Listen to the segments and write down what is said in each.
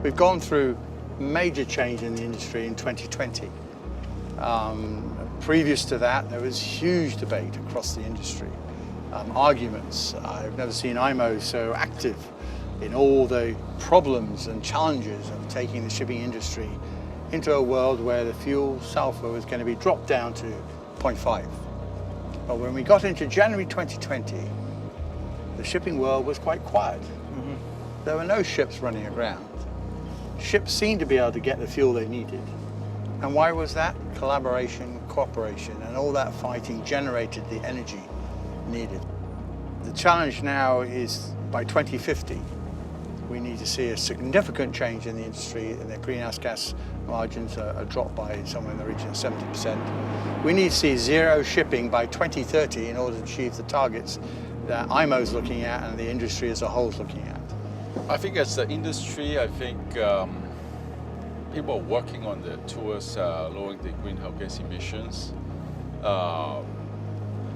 We've gone through major change in the industry in 2020. Previous to that, there was huge debate across the industry, arguments. I've never seen IMO so active in all the problems and challenges of taking the shipping industry into a world where the fuel sulfur was going to be dropped down to 0.5. But when we got into January 2020, the shipping world was quite quiet. There were no ships running aground. Ships seemed to be able to get the fuel they needed. And why was that? Collaboration, cooperation, and all that fighting generated the energy needed. The challenge now is by 2050, we need to see a significant change in the industry, and the greenhouse gas margins are dropped by somewhere in the region of 70%. We need to see zero shipping by 2030 in order to achieve the targets that IMO is looking at and the industry as a whole is looking at. I think as an industry, I think people are working on towards lowering the greenhouse gas emissions.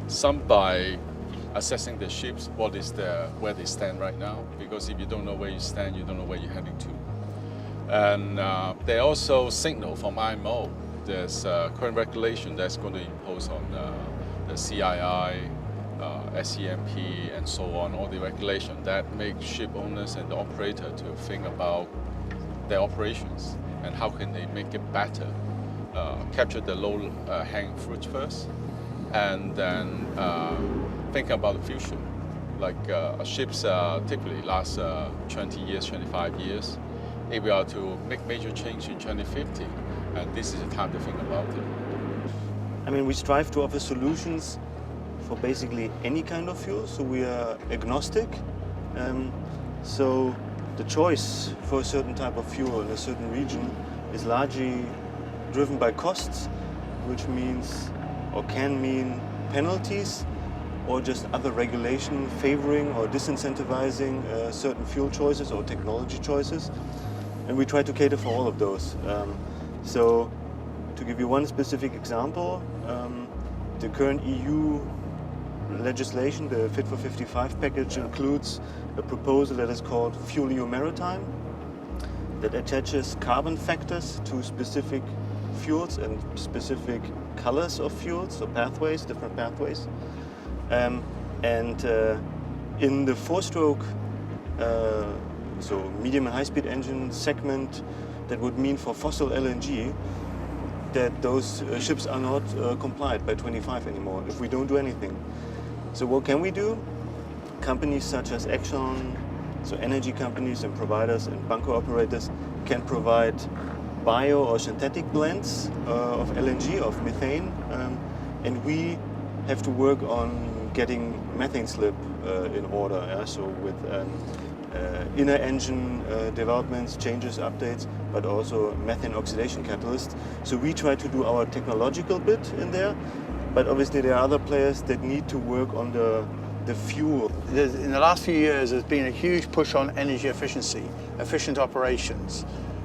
Some by assessing the ships, where they stand right now, because if you don't know where you stand, you don't know where you're heading to. And they also signal from IMO there's current regulation that's going to impose on the CII, SEMP, and so on, all the regulation that make ship owners and the operator to think about their operations and how can they make it better, capture the low-hanging fruit first, and then think about the future. Like ships typically last 20 years, 25 years. If we are to make major change in 2050, and this is the time to think about it. I mean, we strive to offer solutions for basically any kind of fuel, so we are agnostic. So the choice for a certain type of fuel in a certain region is largely driven by costs, which means or can mean penalties or just other regulation favoring or disincentivizing certain fuel choices or technology choices. And we try to cater for all of those. So to give you one specific example, the current EU legislation, the Fit for 55 package, includes a proposal that is called FuelEU Maritime that attaches carbon factors to specific fuels and specific colors of fuels or pathways, different pathways. In the four-stroke, so medium and high-speed engine segment, that would mean for fossil LNG that those ships are not compliant by 25 anymore if we don't do anything. So what can we do? Companies such as Exxon, so energy companies and providers and bunker operators, can provide bio or synthetic blends of LNG, of methane, and we have to work on getting methane slip in order. Yeah? So with inner engine developments, changes, updates, but also methane oxidation catalyst. So we try to do our technological bit in there, but obviously there are other players that need to work on the fuel. In the last few years, there's been a huge push on energy efficiency, efficient operations,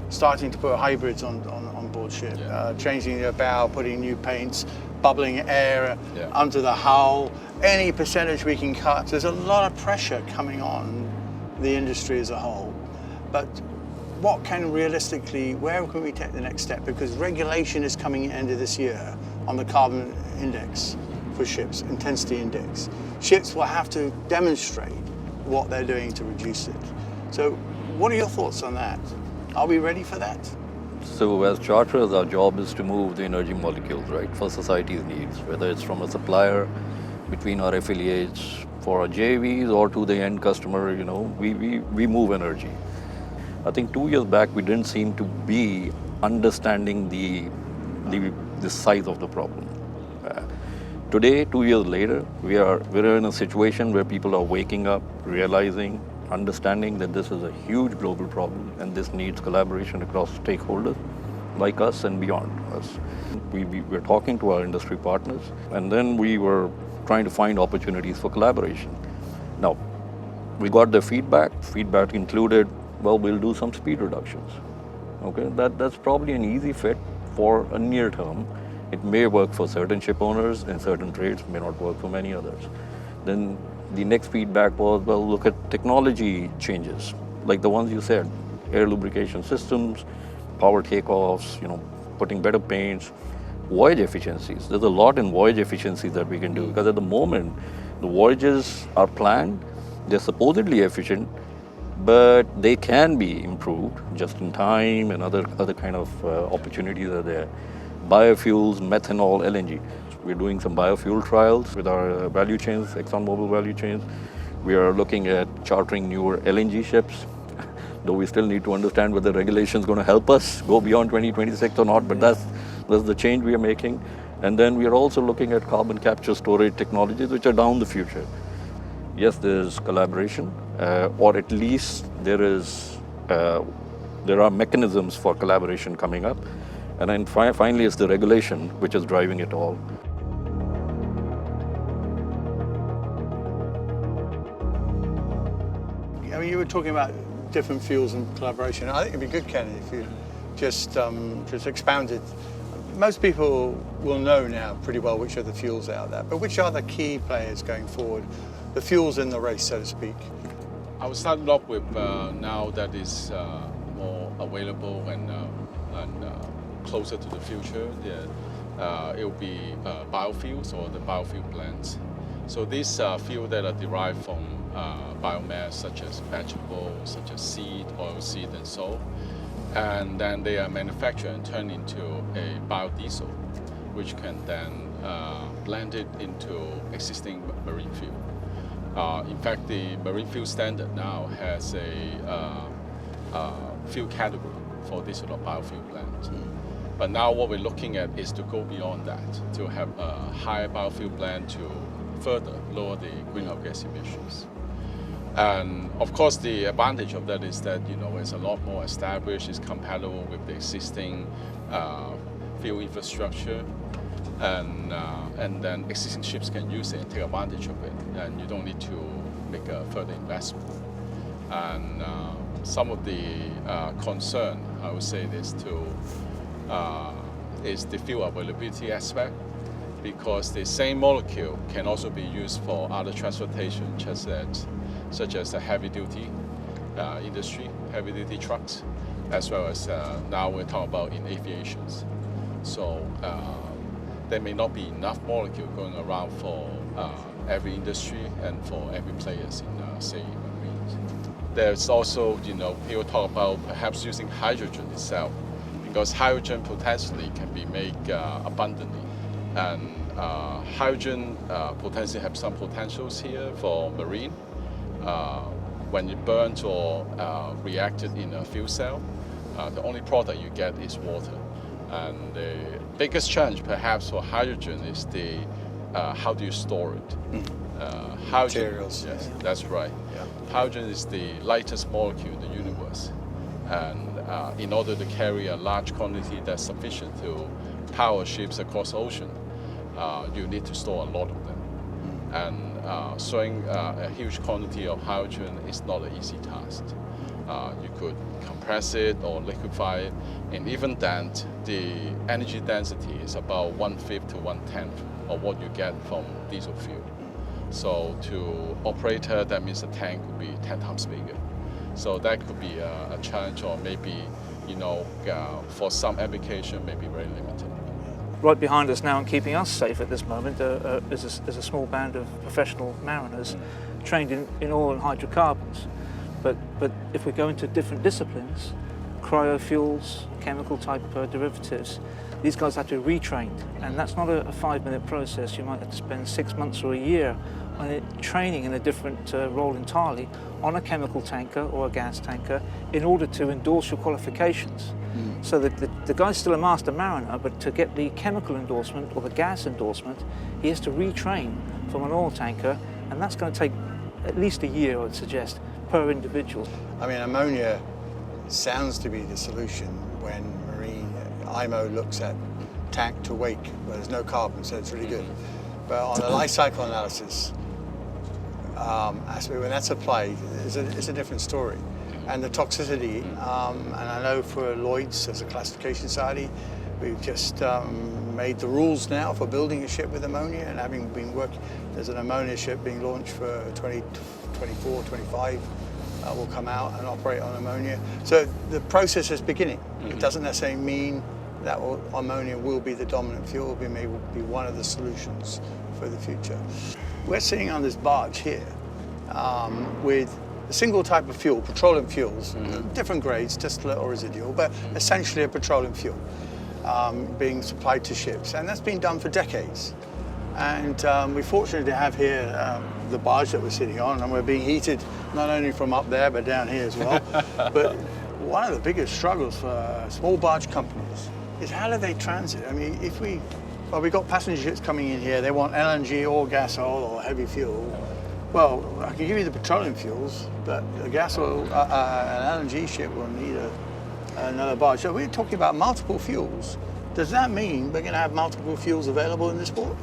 starting to put hybrids on board ship, changing their bow, putting new paints, bubbling air under the hull, any percentage we can cut. There's a lot of pressure coming on the industry as a whole. But what can realistically, where can we take the next step? Because regulation is coming end of this year on the carbon index for ships, intensity index. Ships will have to demonstrate what they're doing to reduce it. So what are your thoughts on that? Are we ready for that? So as charterers, our job is to move the energy molecules, right, for society's needs, whether it's from a supplier, between our affiliates, for our JVs, or to the end customer, we move energy. I think 2 years back, we didn't seem to be understanding the size of the problem. Today, 2 years later, we're in a situation where people are waking up, realizing, understanding that this is a huge global problem and this needs collaboration across stakeholders like us and beyond us. We're talking to our industry partners, and then we were trying to find opportunities for collaboration. Now, we got the feedback. Feedback included, well, we'll do some speed reductions. Okay, that's probably an easy fit for a near term. It may work for certain ship owners and certain trades, may not work for many others. Then the next feedback was, well, look at technology changes, like the ones you said, air lubrication systems, power takeoffs, putting better paints, voyage efficiencies. There's a lot in voyage efficiencies that we can do, because at the moment, the voyages are planned, they're supposedly efficient, but they can be improved just in time, and other kind of opportunities are there. Biofuels, methanol, LNG. We're doing some biofuel trials with our value chains, ExxonMobil value chains. We are looking at chartering newer LNG ships, though we still need to understand whether regulation is going to help us go beyond 2026 or not, but that's the change we are making. And then we are also looking at carbon capture storage technologies, which are down the future. Yes, there's collaboration, or at least there are mechanisms for collaboration coming up. And then finally, it's the regulation which is driving it all. I mean, you were talking about different fuels and collaboration. I think it'd be good, Ken, if you just expounded. Most people will know now pretty well which are the fuels out there, but which are the key players going forward, the fuels in the race, so to speak? I will start off with now that is more available and closer to the future. It will be biofuels or the biofuel blends. So these fuels that are derived from biomass, such as vegetables, such as seed, oilseed, and so. And then they are manufactured and turned into a biodiesel, which can then blend it into existing marine fuel. In fact, the marine fuel standard now has a fuel category for this sort of biofuel blend. But now what we're looking at is to go beyond that, to have a higher biofuel blend to further lower the greenhouse gas emissions. And of course, the advantage of that is that it's a lot more established, it's compatible with the existing fuel infrastructure, and then existing ships can use it and take advantage of it, and you don't need to make a further investment. And some of the concern, I would say, is the fuel availability aspect, because the same molecule can also be used for other transportation, such as the heavy-duty industry, heavy-duty trucks, as well as now we're talking about in aviations. So there may not be enough molecule going around for every industry and for every players in, say, marine. There's also, people talk about perhaps using hydrogen itself, because hydrogen potentially can be made abundantly. And hydrogen potentially have some potentials here for marine. When you burn or reacted in a fuel cell, the only product you get is water. And the biggest challenge perhaps for hydrogen is how do you store it? Hydrogen, Materials. Yes, that's right. Yeah. Hydrogen is the lightest molecule in the universe. And in order to carry a large quantity that's sufficient to power ships across the ocean, you need to store a lot of them. And storing a huge quantity of hydrogen is not an easy task. You could compress it or liquefy it, and even then, the energy density is about 1/5 to 1/10 of what you get from diesel fuel. So to operate her, that means the tank would be 10 times bigger. So that could be a challenge, or maybe, for some application, maybe very limited. Right behind us now and keeping us safe at this moment is a small band of professional mariners trained in oil and hydrocarbons. But if we go into different disciplines, cryofuels, chemical type derivatives, these guys have to be retrained, and that's not a 5-minute process. You might have to spend 6 months or a year on it, training in a different role entirely on a chemical tanker or a gas tanker in order to endorse your qualifications. So that the guy's still a master mariner, but to get the chemical endorsement or the gas endorsement, he has to retrain from an oil tanker, and that's going to take at least a year, I would suggest, per individual. I mean, ammonia sounds to be the solution when marine IMO looks at tank to wake, where there's no carbon, so it's really good. But on a life cycle analysis aspect, when that's applied, it's a different story. And the toxicity, and I know for Lloyd's as a classification society, we've just made the rules now for building a ship with ammonia, and having been working, there's an ammonia ship being launched for 2024, 25 will come out and operate on ammonia. So the process is beginning. It doesn't necessarily mean that ammonia will be the dominant fuel, it may be one of the solutions for the future. We're sitting on this barge here with a single type of fuel, petroleum fuels, different grades, distillate or residual, but essentially a petroleum fuel being supplied to ships. And that's been done for decades. And we're fortunate to have here the barge that we're sitting on, and we're being heated not only from up there, but down here as well. But one of the biggest struggles for small barge companies is how do they transit? I mean, we've got passenger ships coming in here, they want LNG or gas oil or heavy fuel. Well, I can give you the petroleum fuels, but a gas oil, an LNG ship will need another barge. So we're talking about multiple fuels. Does that mean we're going to have multiple fuels available in this port?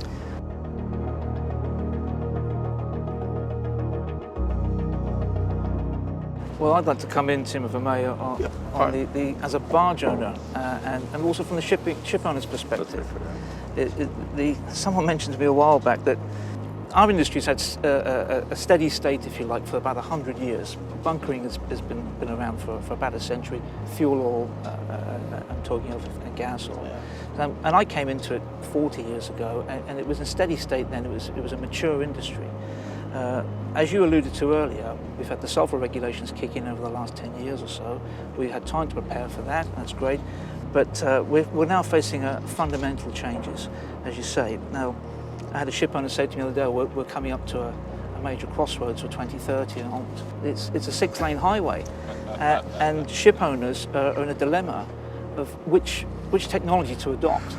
Well, I'd like to come in, Tim, if I may, as a barge owner and also from the ship owner's perspective. Someone mentioned to me a while back that our industry's had a steady state, if you like, for about 100 years. Bunkering has been around for about a century. Fuel oil, I'm talking of gas oil. Yeah. And I came into it 40 years ago, and it was a steady state then. It was a mature industry. As you alluded to earlier, we've had the sulfur regulations kick in over the last 10 years or so. We had time to prepare for that, that's great. But we're now facing fundamental changes, as you say. Now, I had a ship owner say to me the other day, we're coming up to a major crossroads for 2030 and on. It's a 6-lane highway. And ship owners are in a dilemma of which technology to adopt.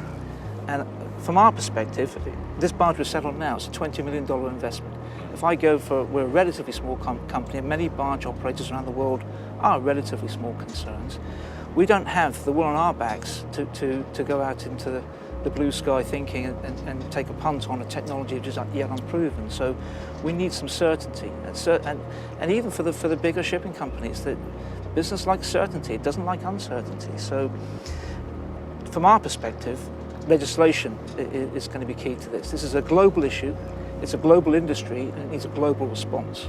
And from our perspective, this barge we're set on now, it's a $20 million investment. If I go we're a relatively small company, and many barge operators around the world are relatively small concerns. We don't have the wool on our backs to go out into the blue sky thinking and take a punt on a technology which is yet unproven. So we need some certainty. And even for the bigger shipping companies, that business likes certainty, it doesn't like uncertainty. So from our perspective, legislation is going to be key to this. This is a global issue, it's a global industry, and it needs a global response.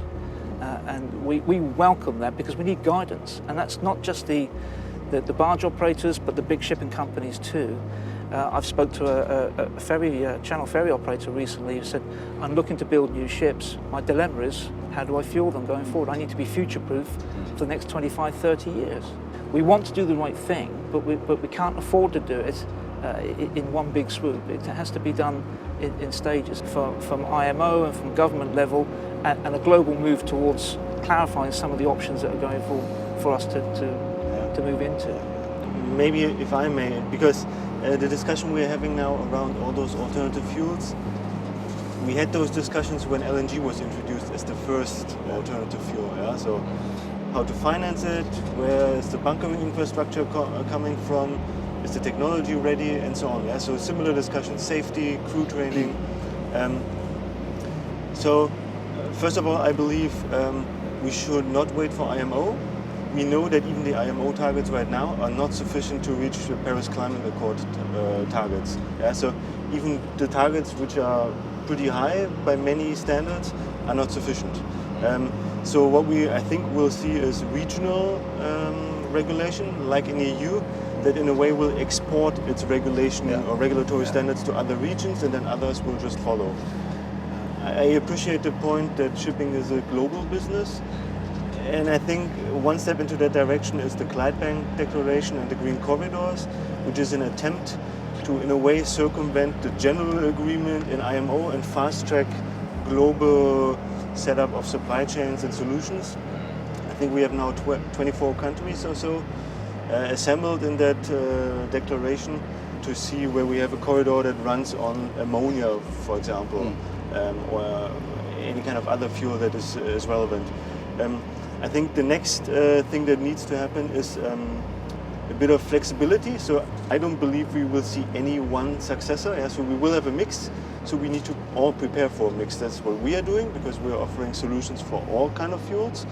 And we welcome that because we need guidance. And that's not just the barge operators, but the big shipping companies too. I've spoke to a channel ferry operator recently who said, I'm looking to build new ships. My dilemma is, how do I fuel them going forward? I need to be future-proof for the next 25, 30 years. We want to do the right thing, but we can't afford to do it in one big swoop. It has to be done in stages from IMO and from government level, and a global move towards clarifying some of the options that are going for us to move into. Maybe if I may, because the discussion we're having now around all those alternative fuels, we had those discussions when LNG was introduced as the first alternative fuel. Yeah? So how to finance it, where is the bunkering infrastructure coming from, is the technology ready, and so on. Yeah? So similar discussions, safety, crew training. So first of all, I believe we should not wait for IMO. We know that even the IMO targets right now are not sufficient to reach the Paris Climate Accord targets. Yeah? So even the targets, which are pretty high by many standards, are not sufficient. So what I think we'll see is regional regulation, like in the EU, that in a way will export its regulation or regulatory standards to other regions, and then others will just follow. I appreciate the point that shipping is a global business. And I think one step into that direction is the Clydebank Declaration and the Green Corridors, which is an attempt to, in a way, circumvent the general agreement in IMO and fast-track global setup of supply chains and solutions. I think we have now 24 countries or so assembled in that declaration to see where we have a corridor that runs on ammonia, for example, or any kind of other fuel that is relevant. I think the next thing that needs to happen is a bit of flexibility. So I don't believe we will see any one successor. Yeah? So we will have a mix. So we need to all prepare for a mix. That's what we are doing, because we're offering solutions for all kind of fuels.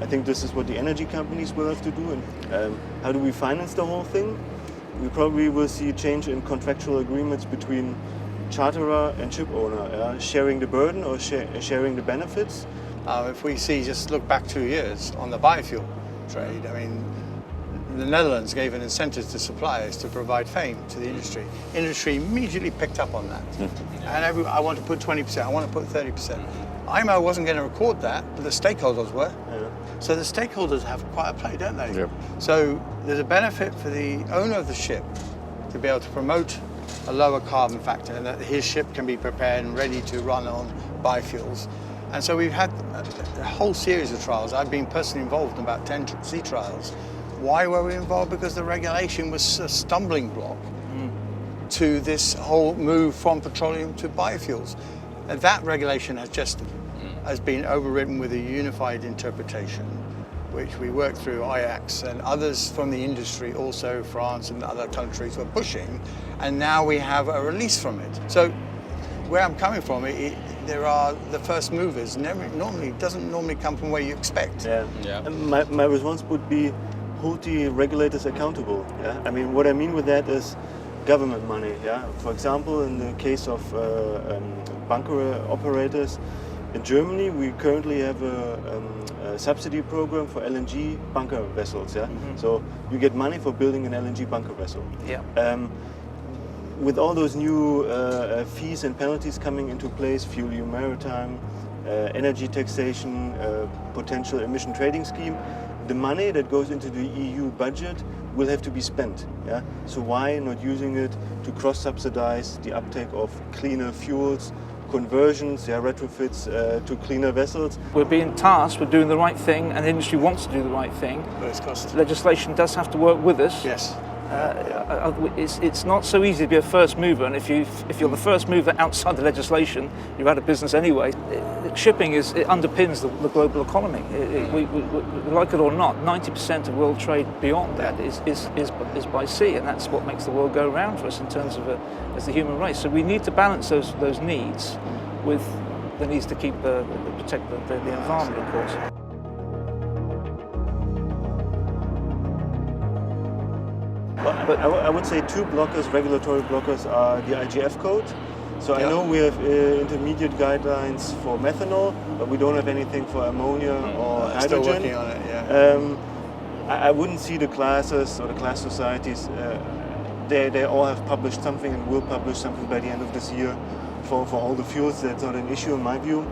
I think this is what the energy companies will have to do. And how do we finance the whole thing? We probably will see a change in contractual agreements between charterer and ship owner, sharing the burden or sharing the benefits. If we see, just look back 2 years on the biofuel trade, I mean, the Netherlands gave an incentive to suppliers to provide FAME to the industry. Industry immediately picked up on that. And I want to put 20%, I want to put 30%. IMO wasn't going to record that, but the stakeholders were. So the stakeholders have quite a play, don't they? Yep. So there's a benefit for the owner of the ship to be able to promote a lower carbon factor, and that his ship can be prepared and ready to run on biofuels. And so we've had a whole series of trials. I've been personally involved in about 10 sea trials. Why were we involved? Because the regulation was a stumbling block to this whole move from petroleum to biofuels. And that regulation has been overridden with a unified interpretation, which we worked through IAX, and others from the industry, also France and other countries, were pushing, and now we have a release from it. So where I'm coming from, there are the first movers. Doesn't normally come from where you expect. And my response would be hold the regulators accountable. I mean, what I mean with that is government money. For example, in the case of bunker operators, in Germany, we currently have a subsidy program for LNG bunker vessels. So you get money for building an LNG bunker vessel. With all those new fees and penalties coming into place, FuelEU Maritime, energy taxation, potential emission trading scheme, the money that goes into the EU budget will have to be spent. So why not using it to cross-subsidize the uptake of cleaner fuels, conversions, retrofits to cleaner vessels? We're being tasked with doing the right thing, and the industry wants to do the right thing. But it's costly. Legislation does have to work with us. Yes. It's not so easy to be a first mover, and if you're the first mover outside the legislation, you're out of business anyway. Shipping it underpins the global economy. We like it or not, 90% of world trade beyond that is by sea, and that's what makes the world go round for us in terms of as the human race. So we need to balance those needs with the needs to keep protect the environment, of course. But I would say two blockers, regulatory blockers, are the IGF code. So I know we have intermediate guidelines for methanol, but we don't have anything for ammonia or hydrogen. Still working on it, I wouldn't see the classes or the class societies, they all have published something and will publish something by the end of this year for all the fuels. That's not an issue in my view.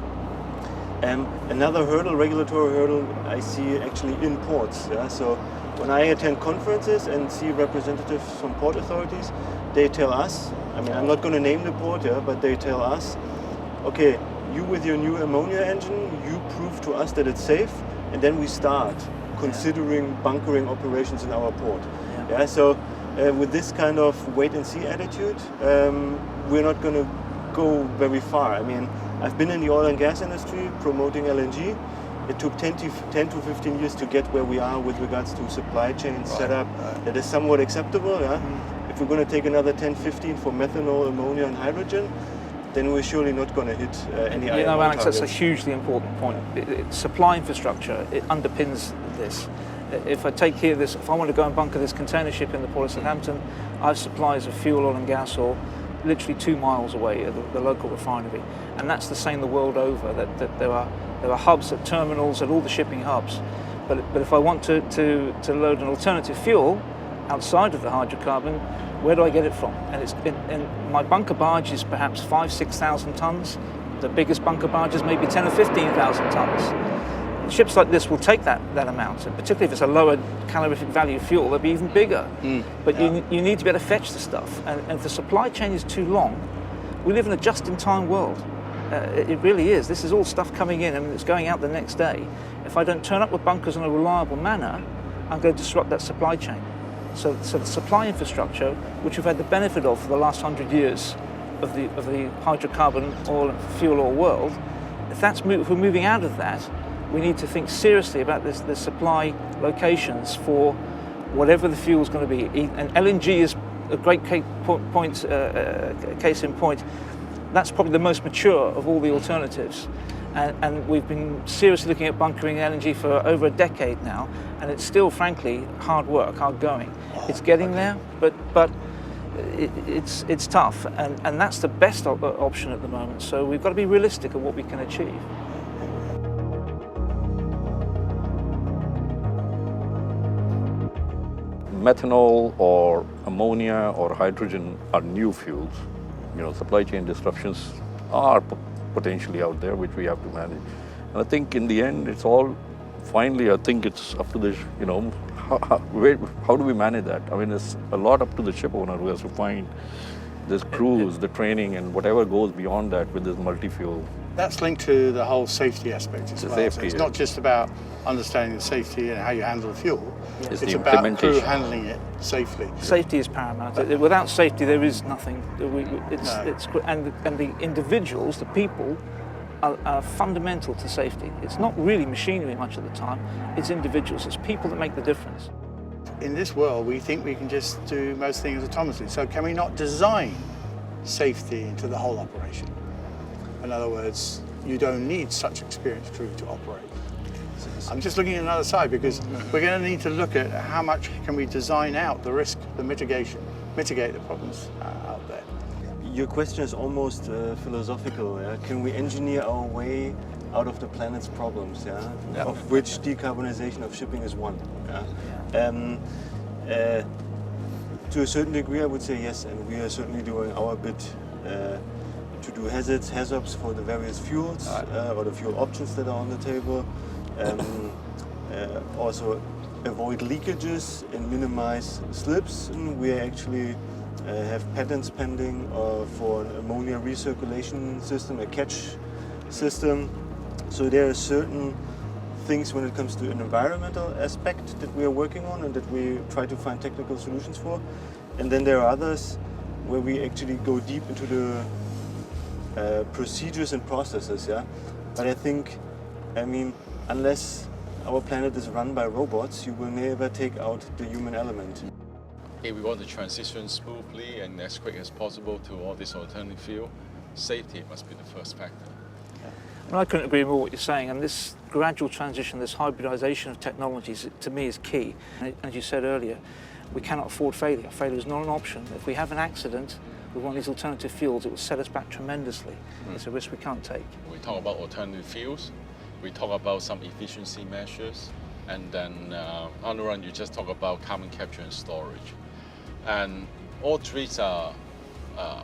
Another regulatory hurdle, I see actually in ports. So when I attend conferences and see representatives from port authorities, they tell us, I mean, I'm not going to name the port, but they tell us, okay, you with your new ammonia engine, you prove to us that it's safe, and then we start considering bunkering operations in our port. So with this kind of wait and see attitude, we're not going to go very far. I mean, I've been in the oil and gas industry promoting LNG. It took 10 to 15 years to get where we are with regards to supply chain setup that is somewhat acceptable. If we're going to take another 10, 15 for methanol, ammonia and hydrogen, then we're surely not going to hit any IMO Alex, targets. that's a hugely important point. Supply infrastructure, it underpins this. If I take here this, if I want to go and bunker this container ship in the port of Southampton, I have supplies of fuel, oil and gas oil literally 2 miles away at the local refinery. And that's the same the world over, that there are hubs at terminals, at all the shipping hubs. But if I want to load an alternative fuel outside of the hydrocarbon, where do I get it from? And my bunker barge is perhaps 5,000-6,000 tons. The biggest bunker barge is maybe 10,000 or 15,000 tons. Ships like this will take that amount, and particularly if it's a lower calorific value fuel, they'll be even bigger. But you need to be able to fetch the stuff, and if the supply chain is too long, we live in a just-in-time world. It really is. This is all stuff coming in and it's going out the next day. If I don't turn up with bunkers in a reliable manner, I'm going to disrupt that supply chain. So the supply infrastructure, which we've had the benefit of for the last 100 years of the hydrocarbon oil and fuel oil world, if we're moving out of that, we need to think seriously about the supply locations for whatever the fuel is going to be. And LNG is a great case in point. That's probably the most mature of all the alternatives. And we've been seriously looking at bunkering LNG for over a decade now, and it's still, frankly, hard work, hard going. It's getting there, but it's tough, and that's the best option at the moment. So we've got to be realistic of what we can achieve. methanol or ammonia or hydrogen are new fuels. Supply chain disruptions are potentially out there, which we have to manage. And I think in the end, finally, I think it's up to the, how do we manage that? I mean, it's a lot up to the ship owner who has to find this crews, the training, and whatever goes beyond that with this multi-fuel. That's linked to the whole safety aspect as well. Safety, So it's yeah. not just about understanding the safety and how you handle the fuel. It's It's the about crew implementation. handling it safely. Safety is paramount. Without safety, there is nothing. No. And the individuals, the people, are fundamental to safety. It's not really machinery much of the time. It's individuals. It's people that make the difference. In this world, we think we can just do most things autonomously. So can we not design safety into the whole operation? In other words, you don't need such experienced crew to operate. I'm just looking at another side because we're going to need to look at how much can we design out the risk, the mitigate the problems out there. Your question is almost philosophical. Yeah? Can we engineer our way out of the planet's problems? Yeah? Yeah. Of which decarbonization of shipping is one. Yeah? To a certain degree, I would say yes, and we are certainly doing our bit to do hazards for the various fuels or the fuel options that are on the table. Also avoid leakages and minimize slips. And we actually have patents pending for an ammonia recirculation system, a catch system. So there are certain things when it comes to an environmental aspect that we are working on and that we try to find technical solutions for. And then there are others where we actually go deep into the procedures and processes. Yeah, but I mean, unless our planet is run by robots, you will never take out the human element. If we want to transition smoothly and as quick as possible to all this alternative fuel, safety must be the first factor. I couldn't agree more with what you're saying, and this gradual transition, this hybridization of technologies, to me is key. And as you said earlier, we cannot afford failure. Failure is not an option. If we have an accident with one of these alternative fuels, it will set us back tremendously. It's a risk we can't take. We talk about alternative fuels, we talk about some efficiency measures, and then on the run you just talk about carbon capture and storage. And all three are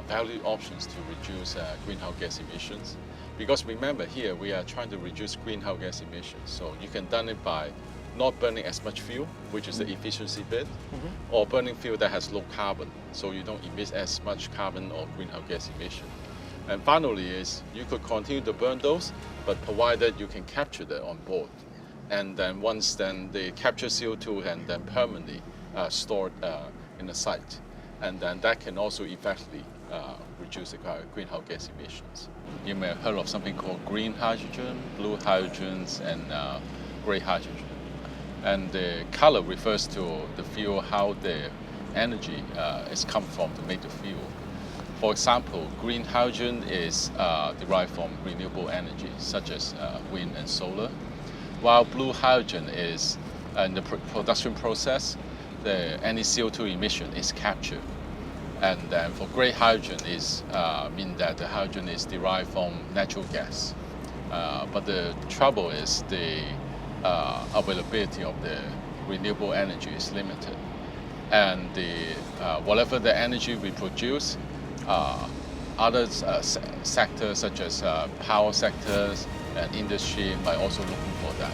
valid options to reduce greenhouse gas emissions. Because remember here, we are trying to reduce greenhouse gas emissions. So you can done it by not burning as much fuel, which is the efficiency bit, or burning fuel that has low carbon, so you don't emit as much carbon or greenhouse gas emission. And finally is, you could continue to burn those, but provided you can capture that on board. And then once then they capture CO2 and then permanently stored in the site. And then that can also effectively reduce the greenhouse gas emissions. You may have heard of something called green hydrogen, blue hydrogens, and gray hydrogen. And the color refers to the fuel, how the energy is come from to make the fuel. For example, green hydrogen is derived from renewable energy, such as wind and solar, while blue hydrogen is in the production process, any CO2 emission is captured. And then for gray hydrogen is mean that the hydrogen is derived from natural gas. But the trouble is the availability of the renewable energy is limited. And whatever the energy we produce, other sectors such as power sectors and industry might also looking for that.